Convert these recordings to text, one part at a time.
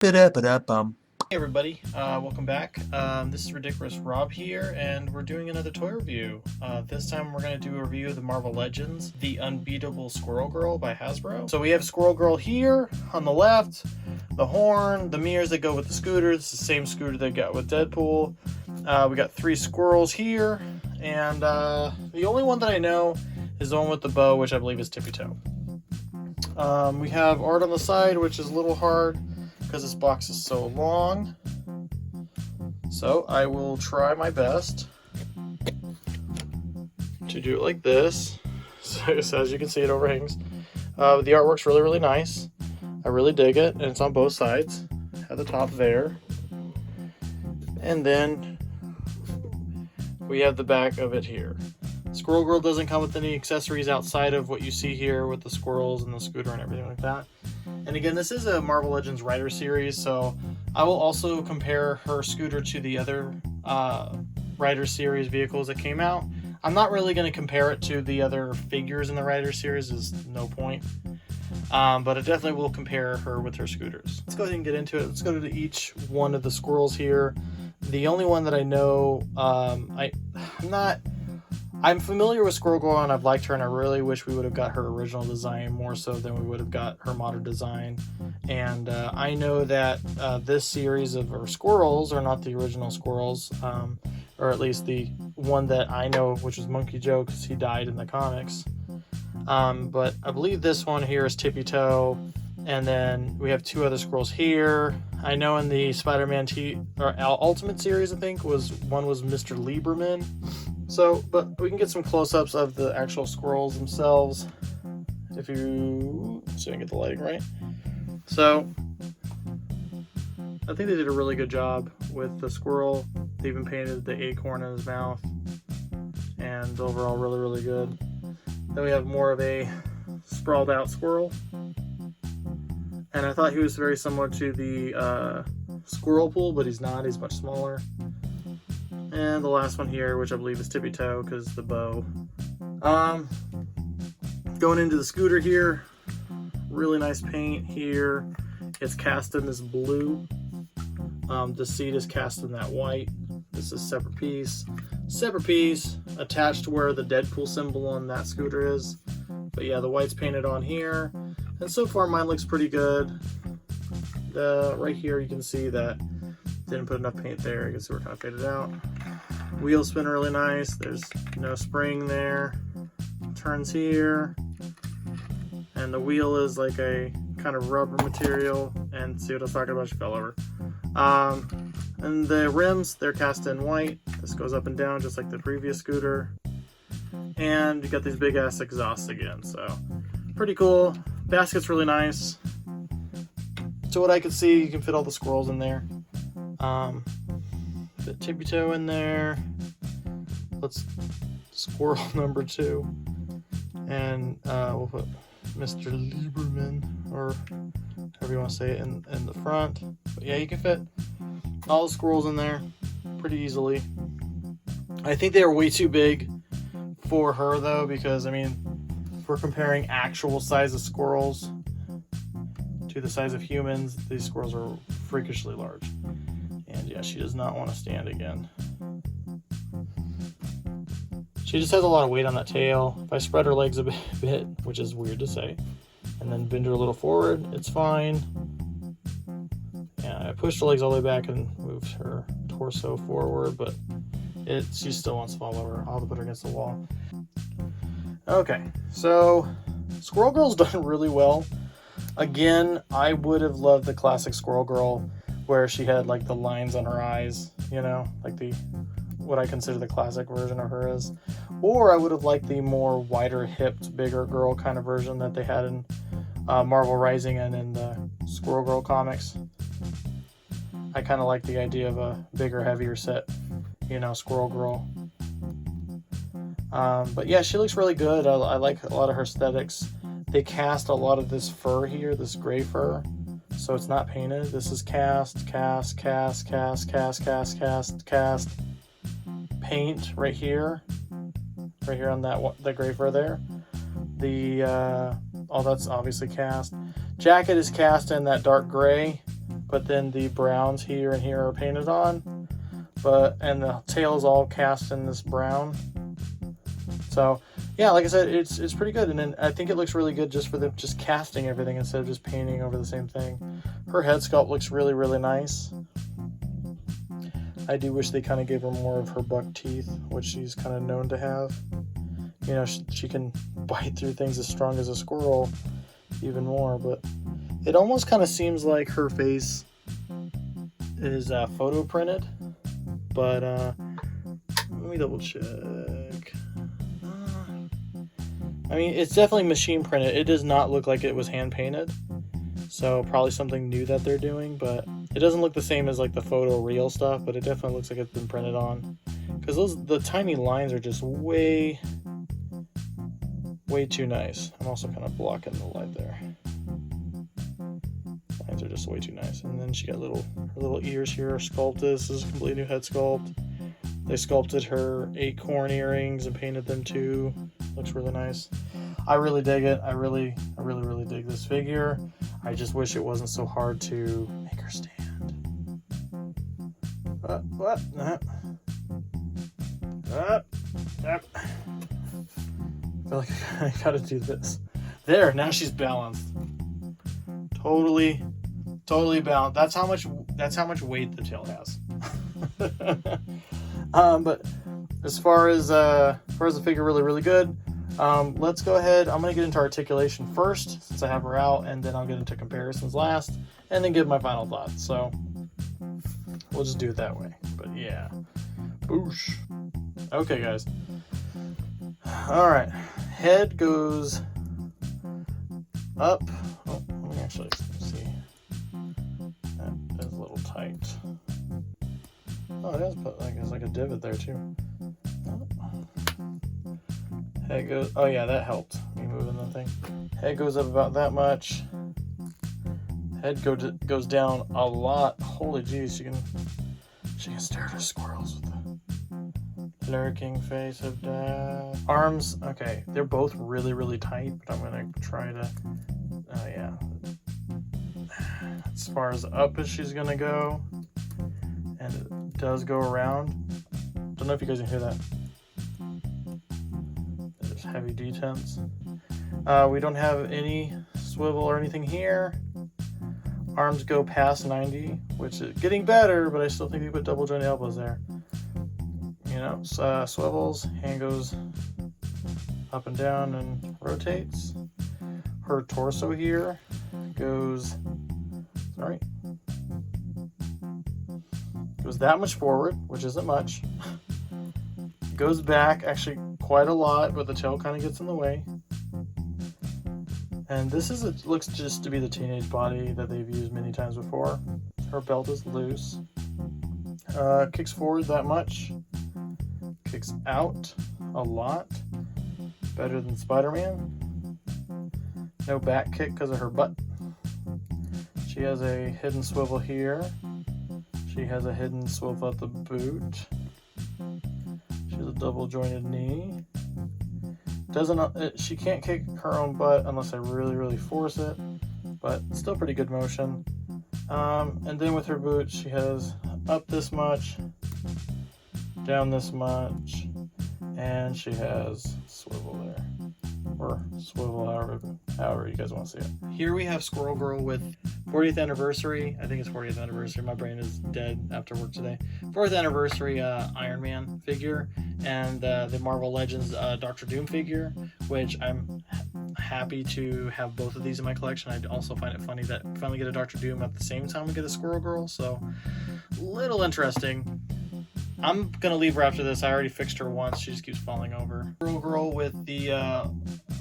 Ba-da-ba-da-bum. Hey everybody, welcome back. This is Ridicurous Rob here, and we're doing another toy review. This time we're going to do a review of the Marvel Legends, the Unbeatable Squirrel Girl by Hasbro. So we have Squirrel Girl here on the left, the horn, the mirrors that go with the scooter. It's the same scooter they got with Deadpool. We got 3 squirrels here, and the only one that I know is the one with the bow, which I believe is Tippy Toe. We have art on the side, which is a little hard because this box is so long. So I will try my best to do it like this. So as you can see, it overhangs. The artwork's really, really nice. I really dig it, and it's on both sides. At the top there. And then we have the back of it here. Squirrel Girl doesn't come with any accessories outside of what you see here with the squirrels and the scooter and everything like that. And again, this is a Marvel Legends Rider series, so I will also compare her scooter to the other Rider series vehicles that came out. I'm not really going to compare it to the other figures in the Rider series, there's no point. But I definitely will compare her with her scooters. Let's go ahead and get into it. Let's go to each one of the squirrels here. The only one that I know, I'm familiar with Squirrel Girl and I've liked her, and I really wish we would have got her original design more so than we would have got her modern design. And I know that this series of her squirrels are not the original squirrels, or at least the one that I know, which is Monkey Joe, because he died in the comics. But I believe this one here is Tippy Toe, and then we have 2 other squirrels here. I know in the Spider-Man Ultimate series, I think one was Mr. Lieberman. So, but we can get some close-ups of the actual squirrels themselves, if you so you can get the lighting right. So, I think they did a really good job with the squirrel. They even painted the acorn in his mouth, and overall really, really good. Then we have more of a sprawled out squirrel, and I thought he was very similar to the Squirrel Pool, but he's not. He's much smaller. And the last one here, which I believe is Tippy Toe, because the bow. Going into the scooter here, really nice paint here. It's cast in this blue. The seat is cast in that white. This is separate piece. Separate piece attached to where the Deadpool symbol on that scooter is. But yeah, the white's painted on here. And so far mine looks pretty good. Right here you can see that didn't put enough paint there. I guess we're kind of faded out. Wheels spin really nice. There's no spring there. Turns here. And the wheel is like a kind of rubber material. And see what I was talking about? She fell over. And the rims, they're cast in white. This goes up and down just like the previous scooter. And you got these big ass exhausts again. So pretty cool. Basket's really nice. So what I could see, you can fit all the squirrels in there. The Tippy Toe in there. Let's squirrel number 2. And we'll put Mr. Lieberman, or however you want to say it, in the front. But yeah, you can fit all the squirrels in there pretty easily. I think they are way too big for her though, because I mean, if we're comparing actual size of squirrels to the size of humans, these squirrels are freakishly large. And yeah, she does not want to stand again. She just has a lot of weight on that tail. If I spread her legs a bit, which is weird to say, and then bend her a little forward, it's fine. Yeah, I pushed her legs all the way back and moved her torso forward, but she still wants to fall over. I'll have to put her against the wall. Okay, so Squirrel Girl's done really well. Again, I would have loved the classic Squirrel Girl where she had like the lines on her eyes, you know, like what I consider the classic version of her is. Or I would have liked the more wider hipped, bigger girl kind of version that they had in Marvel Rising and in the Squirrel Girl comics. I kind of like the idea of a bigger, heavier set, you know, Squirrel Girl. But yeah, she looks really good. I like a lot of her aesthetics. They cast a lot of this fur here, this gray fur. So it's not painted. This is cast. Paint right here on that gray fur there. All that's obviously cast. Jacket is cast in that dark gray. but then the browns here and here are painted on. And the tail is all cast in this brown. So yeah, like I said, it's pretty good. And then I think it looks really good just for them just casting everything instead of just painting over the same thing. Her head sculpt looks really, really nice. I do wish they kind of gave her more of her buck teeth, which she's kind of known to have. You know, she can bite through things as strong as a squirrel, even more. But it almost kind of seems like her face is photo printed. But let me double check. I mean, it's definitely machine printed. It does not look like it was hand painted. So probably something new that they're doing, but it doesn't look the same as like the photo real stuff, but it definitely looks like it's been printed on. Because the tiny lines are just way too nice. I'm also kind of blocking the light there. Lines are just way too nice. And then she got her little ears here are sculpted. This is a completely new head sculpt. They sculpted her acorn earrings and painted them too. Looks really nice. I really dig it. I really dig this figure. I just wish it wasn't so hard to make her stand. What? I feel like I gotta do this. There, now she's balanced. Totally balanced. That's how much weight the tail has. But as far as the figure, really good. Let's go ahead. I'm gonna get into articulation first since I have her out, and then I'll get into comparisons last, and then give my final thoughts. So we'll just do it that way. But yeah, boosh. Okay, guys. All right, head goes up. Oh, let me actually see. That is a little tight. Oh, it has like a divot there too. Head goes. Oh yeah, that helped me moving that thing. Head goes up about that much. Head goes down a lot. Holy jeez, she can stare at her squirrels with the lurking face of death. Arms, okay, they're both really tight, but I'm gonna try to. Yeah. As far as up as she's gonna go, and it does go around. Don't know if you guys can hear that. There's heavy detents. We don't have any swivel or anything here. Arms go past 90, which is getting better, but I still think we put double jointed elbows there. You know, swivels, hand goes up and down and rotates. Her torso here goes that much forward, which isn't much. Goes back actually quite a lot, but the tail kind of gets in the way. And this looks just to be the teenage body that they've used many times before. Her belt is loose. Kicks forward that much. Kicks out a lot. Better than Spider-Man. No back kick because of her butt. She has a hidden swivel here. She has a hidden swivel at the boot. She has a double jointed knee. She can't kick her own butt unless I really force it, but still pretty good motion. And then with her boot, she has up this much, down this much, and she has swivel there, or swivel however you guys want to see it. Here we have Squirrel Girl with 40th anniversary. I think it's 40th anniversary. My brain is dead after work today. 4th anniversary Iron Man figure, and the Marvel Legends Dr. Doom figure, which I'm happy to have both of these in my collection. I also find it funny that I finally get a Dr. Doom at the same time we get a Squirrel Girl, so little interesting. I'm gonna leave her after this. I already fixed her once. She just keeps falling over. Squirrel Girl with the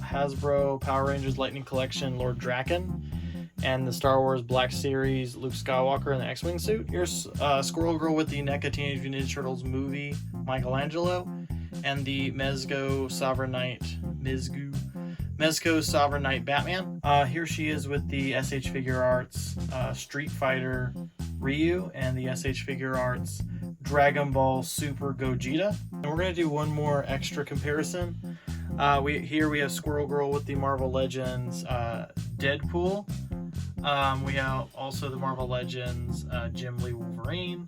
Hasbro Power Rangers Lightning Collection Lord Draken, and the Star Wars Black Series Luke Skywalker in the X-Wing suit. Here's Squirrel Girl with the NECA Teenage Mutant Ninja Turtles movie Michelangelo, and the Mezco Sovereign Knight Batman. Here she is with the SH Figure Arts Street Fighter Ryu and the SH Figure Arts Dragon Ball Super Gogeta. And we're going to do one more extra comparison. Here we have Squirrel Girl with the Marvel Legends Deadpool. We have also the Marvel Legends Jim Lee Wolverine.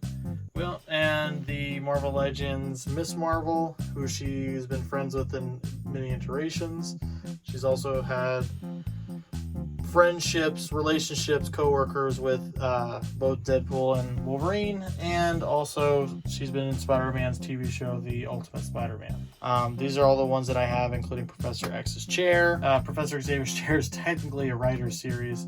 Well, and the Marvel Legends Miss Marvel, who she's been friends with in many iterations. She's also had friendships, relationships, co-workers with both Deadpool and Wolverine, and also she's been in Spider-Man's TV show, The Ultimate Spider-Man. These are all the ones that I have, including Professor X's chair. Professor Xavier's chair is technically a writer's series,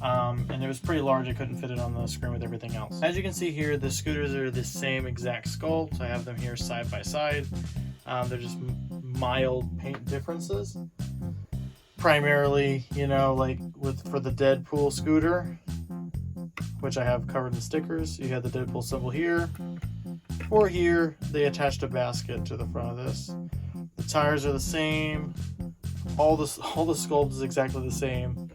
and it was pretty large. I couldn't fit it on the screen with everything else. As you can see here, the scooters are the same exact sculpt. I have them here side by side. They're just mild paint differences. Primarily, you know, like for the Deadpool scooter, which I have covered in stickers, you have the Deadpool symbol here, or here they attached a basket to the front of this. The tires are the same. All the sculpt is exactly the same,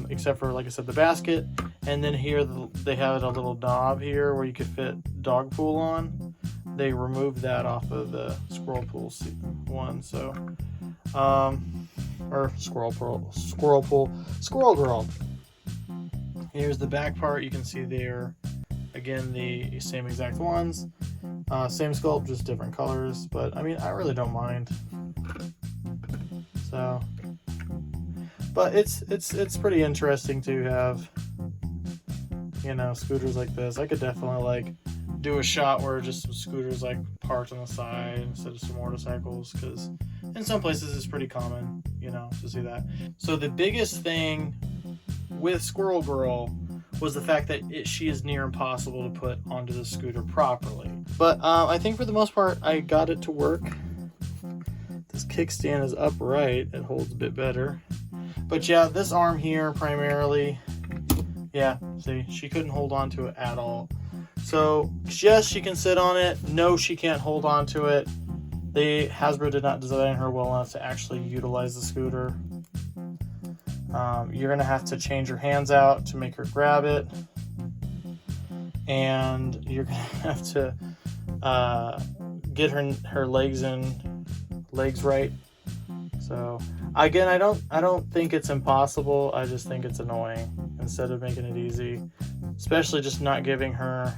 except for, like I said, the basket. And then here they have a little knob here where you could fit dog pool on. They removed that off of the Squirrel Pool one, so or Squirrel Girl. Here's the back part. You can see there, again, the same exact ones. Same sculpt, just different colors. But, I mean, I really don't mind. So, but it's pretty interesting to have, you know, scooters like this. I could definitely, like, do a shot where just some scooters, like, parked on the side instead of some motorcycles, because in some places it's pretty common, you know, to see that. So the biggest thing with Squirrel Girl was the fact that she is near impossible to put onto the scooter properly. But I think for the most part I got it to work. This kickstand is upright. It holds a bit better. But yeah, this arm here primarily, yeah, see, she couldn't hold on to it at all. So, yes, she can sit on it. No, she can't hold on to it. Hasbro did not design her well enough to actually utilize the scooter. You're going to have to change her hands out to make her grab it. And you're going to have to get her legs right. So, again, I don't think it's impossible. I just think it's annoying instead of making it easy. Especially just not giving her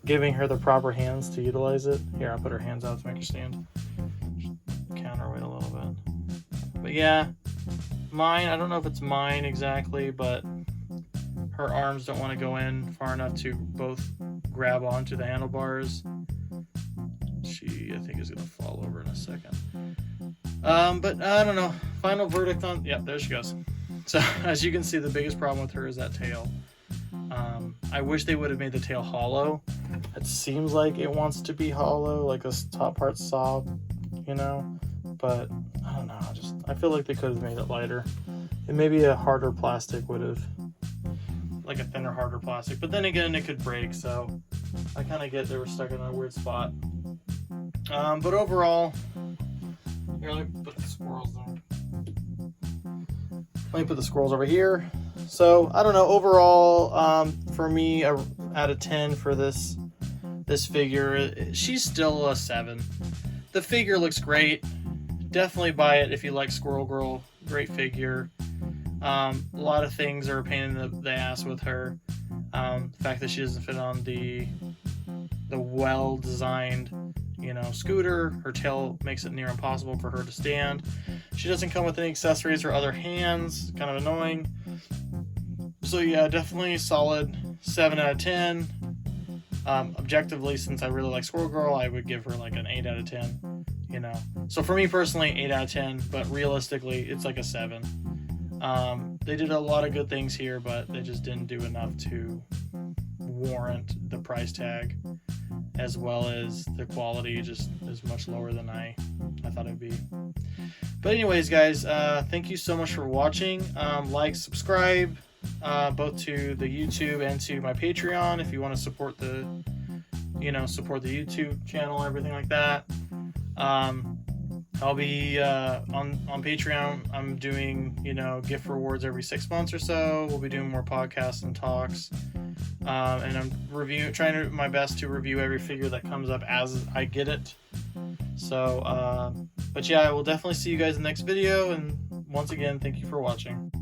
the proper hands to utilize it. Here, I'll put her hands out to make her stand. Counterweight a little bit. But yeah, mine, I don't know if it's mine exactly, but her arms don't want to go in far enough to both grab onto the handlebars. She, I think, is going to fall over in a second. But I don't know. Final verdict on... Yeah, there she goes. So, as you can see, the biggest problem with her is that tail. I wish they would have made the tail hollow. It seems like it wants to be hollow, like this top part's soft, you know? But, I don't know, I feel like they could have made it lighter. And maybe a harder plastic would have... Like a thinner, harder plastic. But then again, it could break, so... I kind of get they were stuck in a weird spot. But overall... Here, let me put the squirrels there. Let me put the squirrels over here. So, I don't know, overall, for me, out of 10 for this figure, she's still a 7. The figure looks great. Definitely buy it if you like Squirrel Girl. Great figure. A lot of things are a pain in the ass with her. The fact that she doesn't fit on the well-designed, you know, scooter. Her tail makes it near impossible for her to stand. She doesn't come with any accessories or other hands. Kind of annoying. So yeah, definitely solid 7 out of 10. Objectively, since I really like Squirrel Girl, I would give her like an 8 out of 10. You know, so for me personally, 8 out of 10. But realistically, it's like a 7. They did a lot of good things here, but they just didn't do enough to warrant the price tag, as well as the quality just is much lower than I thought it'd be. But anyways, guys, thank you so much for watching. Like, subscribe, both to the YouTube and to my Patreon if you want to support the YouTube channel and everything like that. I'll be on Patreon. I'm doing, gift rewards every 6 months or so. We'll be doing more podcasts and talks. And I'm trying my best to review every figure that comes up as I get it. So, but yeah, I will definitely see you guys in the next video. And once again, thank you for watching.